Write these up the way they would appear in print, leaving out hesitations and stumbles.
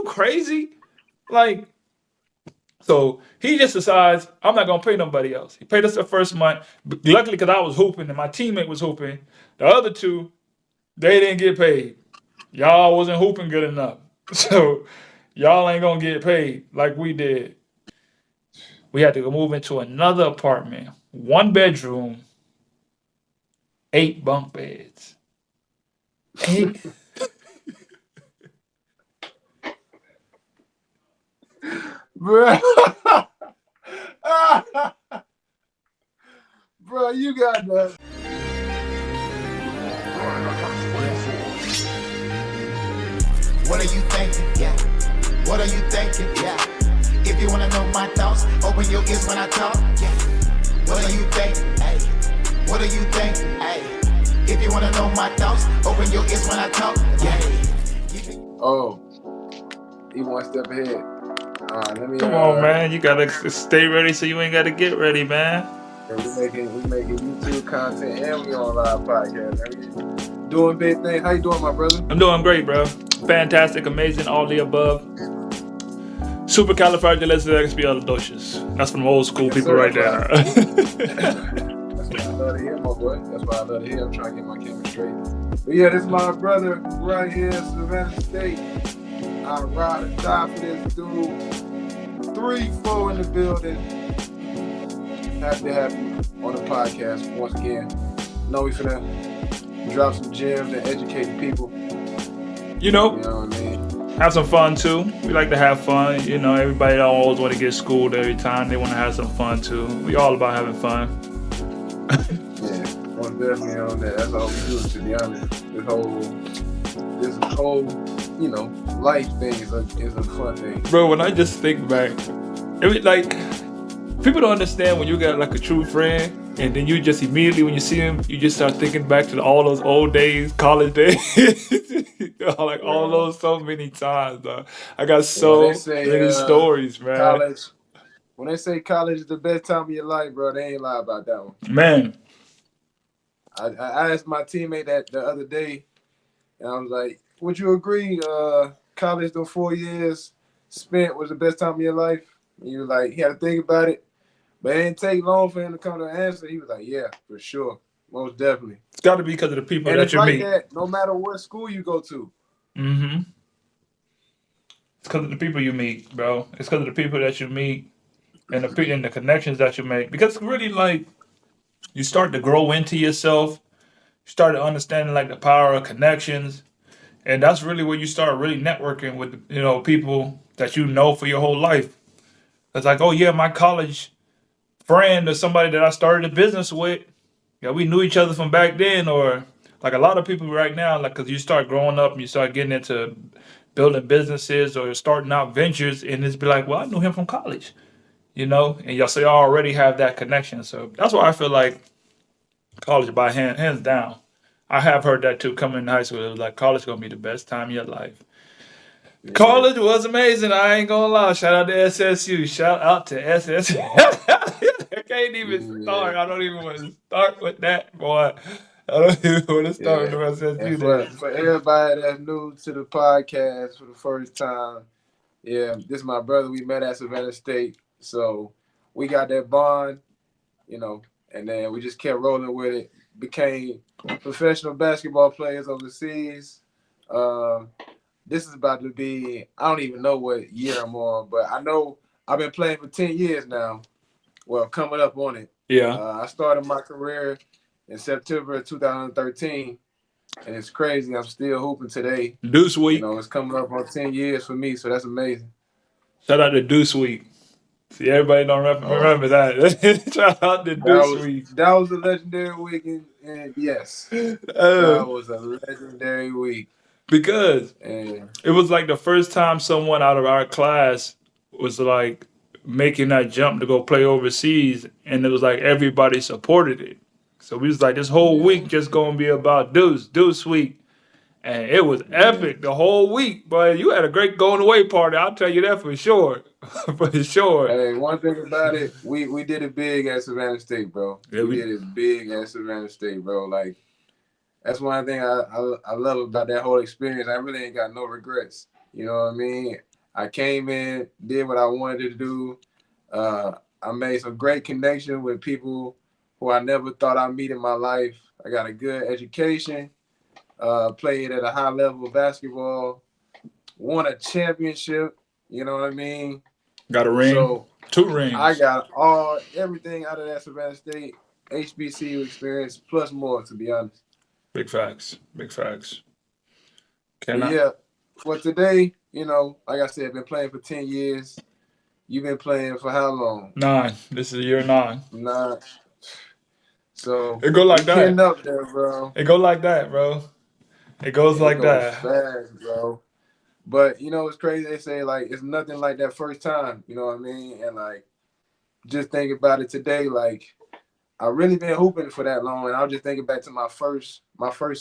crazy? Like, so he just decides I'm not gonna pay nobody else. He paid us the first month. But luckily, because I was hooping and my teammate was hooping, the other two they didn't get paid. Y'all wasn't hooping good enough, so y'all ain't gonna get paid like we did. We had to go move into another apartment, 1 bedroom, 8 bunk beds. Eight. Bro. Bro, you got that. What are you thinking? Yeah. What are you thinking? Yeah. If you wanna know my thoughts, open your ears when I talk. Yeah. What are you thinking? Hey. What are you thinking? Hey. If you wanna know my thoughts, open your ears when I talk. Yeah. Oh, he one step ahead. Let me. Come on, man. You gotta stay ready so you ain't gotta get ready, man. We making YouTube content and we on live podcast. Man. Doing big things. How you doing, my brother? I'm doing great, bro. Fantastic, amazing, all the above. Supercalifragilisticexpialidocious. That's from old school people right there. That's what I love to hear, my boy. That's what I love to hear. I'm trying to get my camera straight. But yeah, this is my brother right here, Savannah State. I ride or die for this dude. 3-4 in the building. Happy to have you on the podcast once again. Know we finna drop some gems and educate the people. You know what I mean? Have some fun too. We like to have fun. You know, everybody don't always want to get schooled every time. They want to have some fun too. We all about having fun. Yeah, most definitely on that. That's all we do, to be honest. This whole, you know, life thing is a fun thing. Bro, when I just think back, like, people don't understand when you got like a true friend, and then you just immediately when you see him, you just start thinking back to all those old days, college days, like all those so many times. I got so many stories, man. College. When they say college is the best time of your life, bro, they ain't lie about that one. Man, I asked my teammate that the other day, and I was like, "Would you agree? College, those 4 years spent was the best time of your life?" And he was like, he had to think about it. But it didn't take long for him to come to an answer. He was like, yeah, for sure. Most definitely. It's got to be because of the people and that you meet. That, no matter what school you go to. Mm-hmm. It's because of the people you meet, bro. It's because of the people that you meet and the connections that you make. Because really, like, you start to grow into yourself. You start to understand, like, the power of connections. And that's really where you start really networking with, you know, people that you know for your whole life. It's like, oh, yeah, my college friend or somebody that I started a business with, yeah, we knew each other from back then. Or like a lot of people right now, like, because you start growing up and you start getting into building businesses or starting out ventures, and it's be like, well, I knew him from college, you know, and y'all already have that connection. So that's why I feel like college by hands down. I have heard that too. Coming in high school, it was like college gonna be the best time of your life. Yeah. College was amazing. I ain't gonna lie. Shout out to SSU. Shout out to SSU. I can't even start. I don't even want to start with that, boy. I don't even want to start with SSU. For everybody that's new to the podcast for the first time, yeah, this is my brother. We met at Savannah State, so we got that bond, you know, and then we just kept rolling with it. Became professional basketball players overseas. This is about to be, I don't even know what year I'm on, but I know I've been playing for 10 years now. Well, coming up on it. Yeah. I started my career in September of 2013, and it's crazy. I'm still hooping today. Deuce Week. You know, it's coming up on 10 years for me, so that's amazing. Shout out to Deuce Week. See, everybody don't remember that. Shout out to Deuce Week. That was a legendary week, and yes, that was a legendary week. Because it was like the first time someone out of our class was like making that jump to go play overseas, and it was like everybody supported it. So we was like, this whole week just gonna be about Deuce Week. And it was epic the whole week, but you had a great going away party. I'll tell you that for sure. For sure. Hey, one thing about it, we did it big at Savannah State, bro. Yeah, we did it big at Savannah State, bro. Like, that's one thing I love about that whole experience. I really ain't got no regrets. You know what I mean? I came in, did what I wanted to do. I made some great connections with people who I never thought I'd meet in my life. I got a good education, played at a high level of basketball, won a championship, you know what I mean? Got a ring, So 2 I rings. got everything out of that Savannah State HBCU experience plus more, to be honest. Big facts. Big facts. But Can I? yeah, for today, like I said, been playing for 10 years. You've been playing for how long? 9. This is year 9. Nah. So It go we like getting that. up there, bro. It go like that, bro. It goes It like goes that. fast, bro. But it's crazy. They say like it's nothing like that first time. You know what I mean? And like just think about it today. Like I really been hooping for that long, and I was just thinking back to my first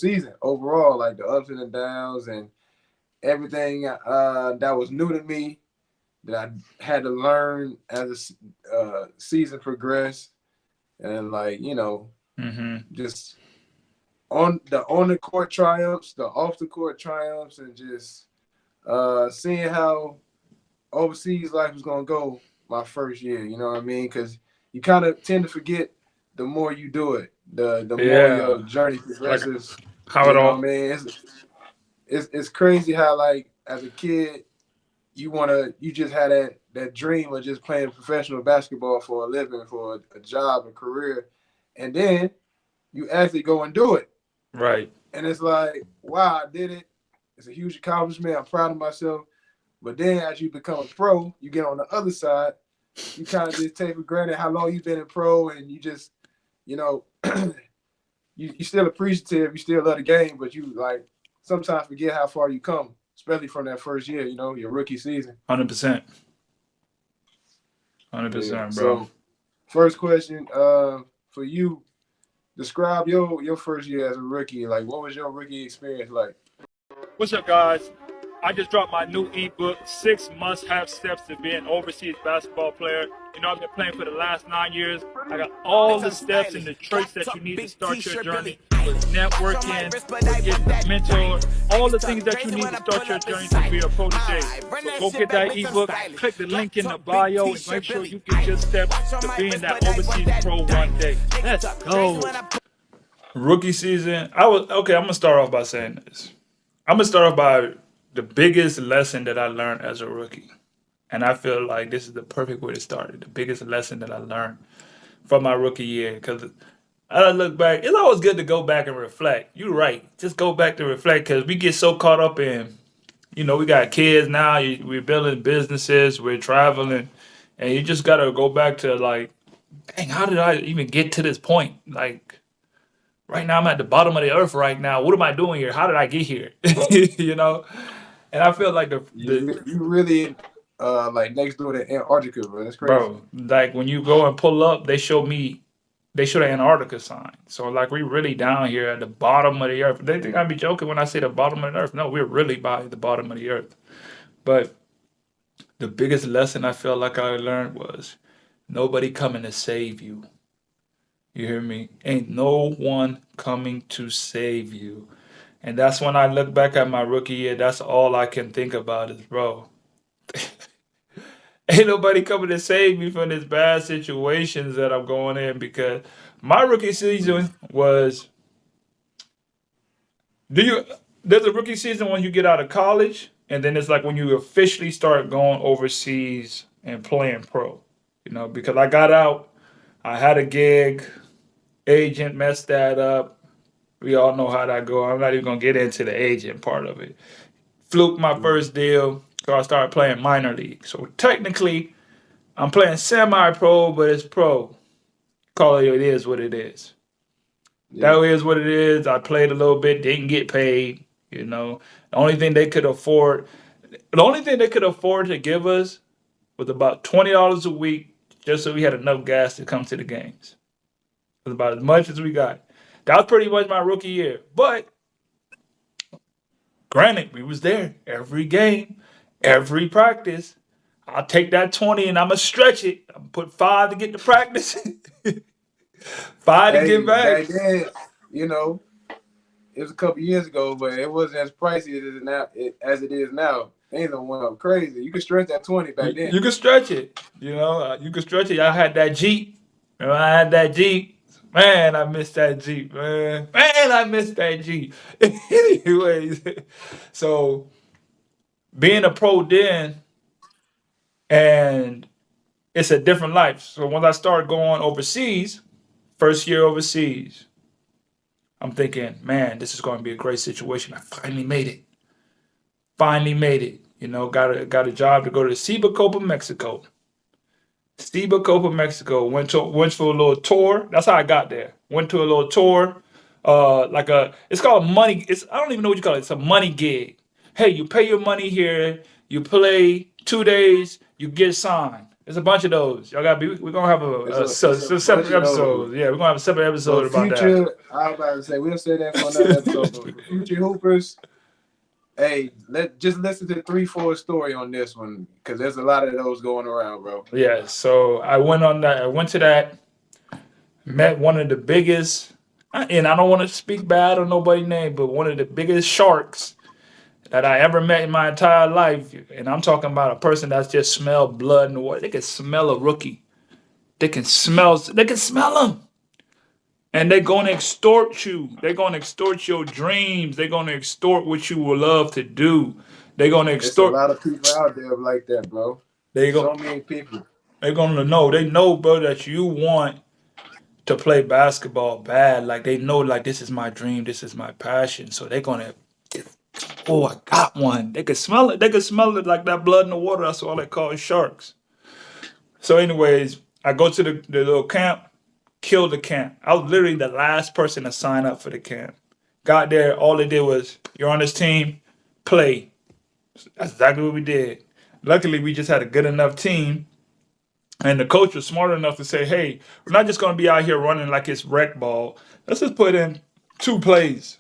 season overall, like the ups and the downs and everything that was new to me that I had to learn as the season progressed, and like Mm-hmm. just on the court triumphs, the off the court triumphs, and just seeing how overseas life was gonna go my first year. You know what I mean? Because you kind of tend to forget the more you do it, the more your Yeah. journey Like progresses. how it You know what I all. mean? It's crazy how like as a kid you just had that dream of just playing professional basketball for a living, for a job, a career, and then you actually go and do it. Right. And it's like, wow, I did it. It's a huge accomplishment. I'm proud of myself. But then as you become a pro, you get on the other side, you kind of just take for granted how long you've been in pro, and you just, you know, you still appreciative, you still love the game, but you like sometimes forget how far you come, especially from that first year, your rookie season. 100%. Yeah. 100%, bro. So first question, for you, describe your first year as a rookie. Like, what was your rookie experience like? What's up, guys? I just dropped my new ebook, 6 Must-Have Steps to Be an Overseas Basketball Player. You know, I've been playing for the last 9 years. I got all the steps and the traits that you need to start your journey with networking, with getting the mentor, all the things that you need to start your journey to be a protege. So go get that ebook, click the link in the bio, and make sure you get your steps to being that overseas pro one day. Let's go. Rookie season, I'm gonna start off by saying this. I'm gonna start off by the biggest lesson that I learned as a rookie, and I feel like this is the perfect way to start it. The biggest lesson that I learned from my rookie year, because I look back, it's always good to go back and reflect. You're right, just go back to reflect because we get so caught up in, we got kids now, we're building businesses, we're traveling, and you just gotta go back to like, dang, how did I even get to this point? Like right now I'm at the bottom of the earth right now. What am I doing here? How did I get here? you know? And I feel like You really like next door to Antarctica, bro. That's crazy. bro, like when you go and pull up, they show the Antarctica sign. So like we really down here at the bottom of the earth. They think I'd be joking when I say the bottom of the earth. No, we're really by the bottom of the earth. But the biggest lesson I felt like I learned was nobody coming to save you. You hear me? Ain't no one coming to save you. And that's when I look back at my rookie year, that's all I can think about is, bro, ain't nobody coming to save me from these bad situations that I'm going in because my rookie season was do you there's a rookie season when you get out of college and then it's like when you officially start going overseas and playing pro. Because I got out, I had a gig, agent messed that up. We all know how that go. I'm not even gonna get into the agent part of it. Fluke my first deal, so I started playing minor league. So technically, I'm playing semi-pro, but it's pro. Call it is what it is. Yeah. That is what it is. I played a little bit, didn't get paid. The only thing they could afford, to give us was about $20 a week, just so we had enough gas to come to the games. It was about as much as we got. That was pretty much my rookie year. But granted, we was there every game, every practice. I'll take that 20 and I'm going to stretch it. I'm going to put 5 to get to practice, 5 to get Hey, back. back then, you know, it was a couple years ago, but it wasn't as pricey as it is now. Ain't no one up crazy. You can stretch that 20 back then. You can stretch it. You know, you can stretch it. I had that Jeep. Remember, I had that Jeep. Man, I missed that Jeep, man. Man, I missed that Jeep. Anyways, so being a pro then, and it's a different life. So once I started going overseas, first year overseas, I'm thinking, man, this is going to be a great situation. I finally made it. Finally made it. You know, got a job to go to Cibacopa, Mexico. Cibacopa, Mexico. Went for a little tour. That's how I got there. Went to a little tour. It's called money. I don't even know what you call it. It's a money gig. Hey, you pay your money here. You play 2 days. You get signed. There's a bunch of those. Y'all gotta be. We're gonna have a separate episode. Yeah, we're gonna have a separate episode about future, that. I was about to say we'll say that for another episode. But for future hoopers, hey, just listen to 3-4 story on this one because there's a lot of those going around, bro. Yeah. So I went on that. I went to that. Met one of the biggest, and I don't want to speak bad on nobody's name, but one of the biggest sharks that I ever met in my entire life. And I'm talking about a person that's just smelled blood in the water. They can smell a rookie. They can smell them. And they're going to extort you. They're going to extort your dreams. They're going to extort what you would love to do. They're going to extort. There's a lot of people out there like that, bro. So many people. They're going to know. They know, bro, that you want to play basketball bad. Like, they know, like, this is my dream. This is my passion. So they're going to, oh, I got one. They can smell it. They can smell it like that blood in the water. That's all they call sharks. So anyways, I go to the little camp. Killed the camp. I was literally the last person to sign up for the camp. Got there, all they did was, you're on this team, play. That's exactly what we did. Luckily, we just had a good enough team, and the coach was smart enough to say, hey, we're not just going to be out here running like it's rec ball. Let's just put in 2 plays,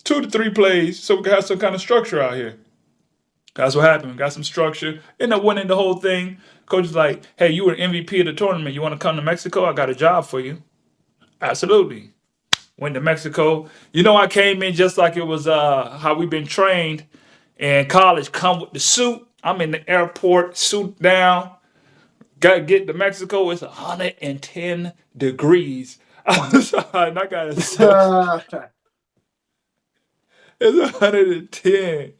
2 to 3 plays, so we can have some kind of structure out here. That's what happened. We got some structure. Ended up winning the whole thing. Coach is like, hey, you were MVP of the tournament. You want to come to Mexico? I got a job for you. Absolutely. Went to Mexico. You know, I came in just like it was how we've been trained in college. Come with the suit. I'm in the airport, suit down. Got to get to Mexico. It's 110 degrees outside. And I got to say, it's 110.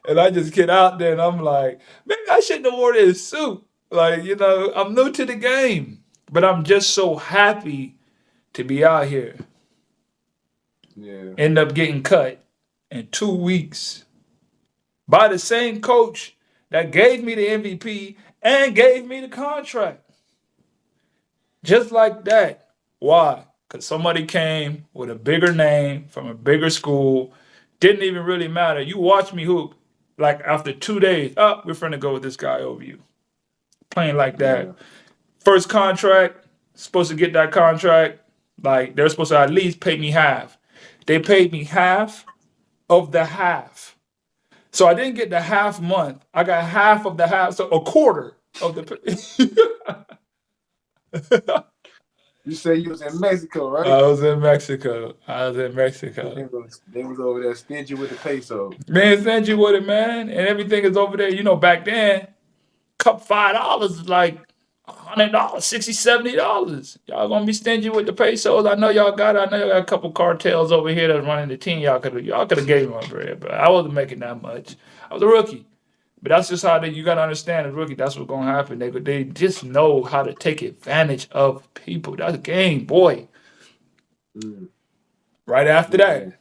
And I just get out there and I'm like, maybe I shouldn't have worn this suit. Like, you know, I'm new to the game. But I'm just so happy to be out here. Yeah. End up getting cut in 2 weeks by the same coach that gave me the MVP and gave me the contract. Just like that. Why? Because somebody came with a bigger name from a bigger school. Didn't even really matter. You watch me hoop. Like after 2 days, we're finna go with this guy over you. Playing like that. Yeah. First contract, supposed to get that contract. Like they're supposed to at least pay me half. They paid me half of the half. So I didn't get the half month. I got half of the half, so a quarter of the. You say you was in Mexico, right? I was in Mexico. They was over there stingy with the peso. Man, stingy with it, man. And everything is over there. You know, back then, cup $5 is like $100, $60, $70. Y'all gonna be stingy with the pesos. I know y'all got a couple cartels over here that's running the team. Y'all could have gave me my bread, but I wasn't making that much. I was a rookie. But that's just how you got to understand as a rookie. That's what's going to happen. They just know how to take advantage of people. That's a game, boy. Right after that,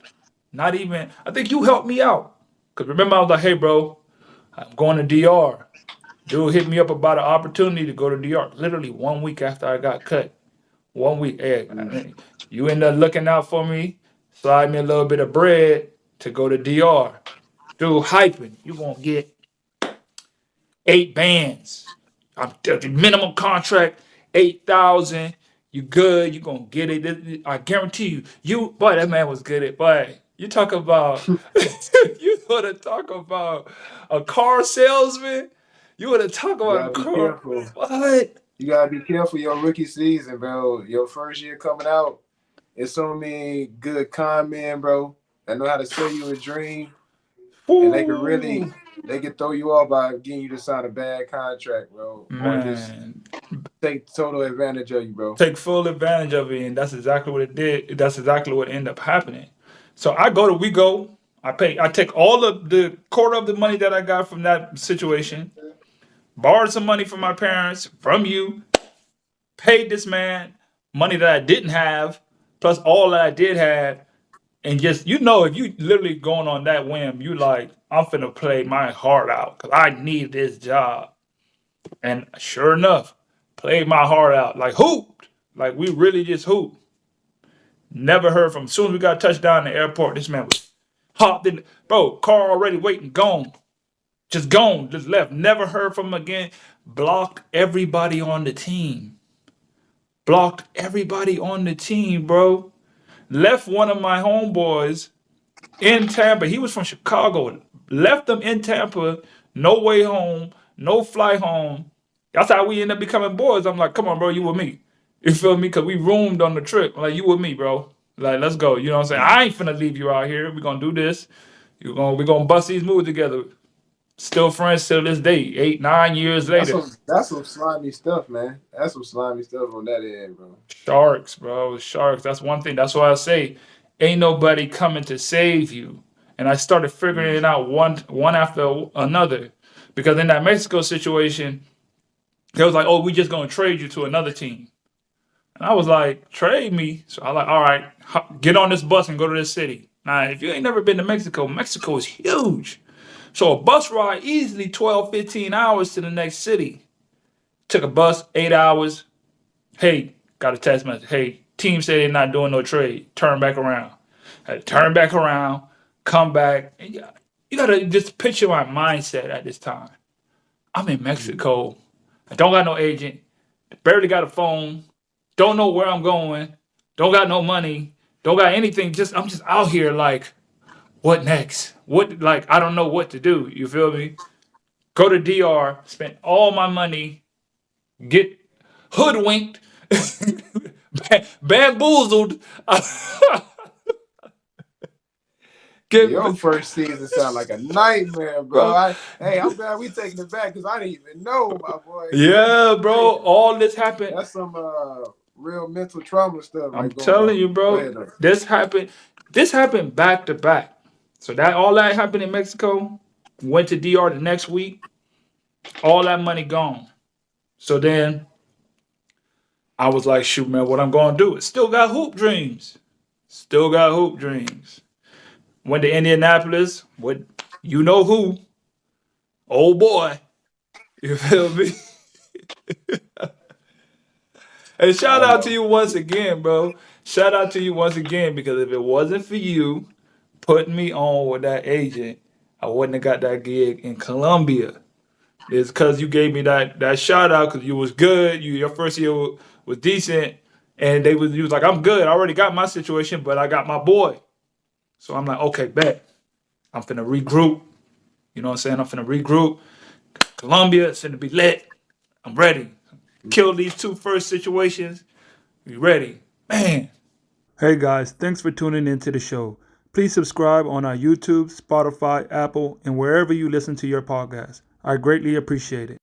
not even, I think you helped me out. Because remember, I was like, hey, bro, I'm going to DR. Dude hit me up about an opportunity to go to DR. Literally 1 week after I got cut. 1 week. Hey, you end up looking out for me, slide me a little bit of bread to go to DR. Dude, hyping. You going to get 8 bands. I'm the minimum contract, 8,000. You good? You gonna get it? I guarantee you. Boy, that man was good at. Boy, you talk about. You want to talk about a car salesman? You want to talk about a car? What? You gotta be careful your rookie season, bro. Your first year coming out, it's so many good con men, bro. That know how to sell you a dream, and they can really they can throw you off by getting you to sign a bad contract, bro, or just Man, take total advantage of you, bro. take full advantage of it, and that's exactly what it did. That's exactly what ended up happening. So I take all of the quarter of the money that I got from that situation, borrowed some money from my parents, from you, paid this man money that I didn't have, plus all that I did have, and just if you literally going on that whim, you like, I'm finna play my heart out because I need this job. And sure enough, played my heart out, like hooped, like we really just hooped. Never heard from him. As soon as we got a touchdown in the airport, this man was hopped in, bro, car already waiting, gone. Just gone, just left. Never heard from him again. Blocked everybody on the team. Blocked everybody on the team, bro. Left one of my homeboys in Tampa. He was from Chicago. Left them in Tampa. No way home. No flight home. That's how we end up becoming boys. I'm like, come on, bro, you with me. You feel me? Because we roomed on the trip. I'm like, you with me, bro. Like, let's go. You know what I'm saying? I ain't finna leave you out here. We're going to do this. We're gonna bust these moves together. Still friends till this day, 8, 9 years later. That's some slimy stuff, man. That's some slimy stuff on that end, bro. Sharks, bro. Sharks. That's one thing. That's why I say, ain't nobody coming to save you. And I started figuring it out one after another. Because in that Mexico situation, they was like, oh, we just gonna trade you to another team. And I was like, trade me? So I was like, all right, get on this bus and go to this city. Now, if you ain't never been to Mexico, Mexico is huge. So a bus ride easily 12, 15 hours to the next city. Took a bus, 8 hours. Hey, got a text message. Hey, team said they're not doing no trade. Turn back around. Had to turn back around, come back. And you gotta just picture my mindset at this time. I'm in Mexico. I don't got no agent. Barely got a phone. Don't know where I'm going. Don't got no money. Don't got anything. I'm just out here like, what next? I don't know what to do. You feel me? Go to DR, spend all my money, get hoodwinked, bamboozled. Your first season sound like a nightmare, bro. I'm glad we taking it back because I didn't even know, my boy. Yeah, bro. All this happened. That's some real mental trauma stuff. I'm telling you, bro. This happened back to back. So all that happened in Mexico. Went to DR the next week. All that money gone. So then I was like, shoot, man, what I'm going to do? Still got hoop dreams. Went to Indianapolis with you know who. Old boy. You feel me? And shout out to you once again, bro. Shout out to you once again, because if it wasn't for you putting me on with that agent, I wouldn't have got that gig in Colombia. It's because you gave me that shout out because you was good. Your first year was decent, and you was like, I'm good. I already got my situation, but I got my boy. So I'm like, okay, bet. I'm finna regroup. You know what I'm saying? I'm finna regroup. Colombia, it's finna be lit. I'm ready. Kill these two first situations. We ready. Man. Hey guys, thanks for tuning into the show. Please subscribe on our YouTube, Spotify, Apple, and wherever you listen to your podcast. I greatly appreciate it.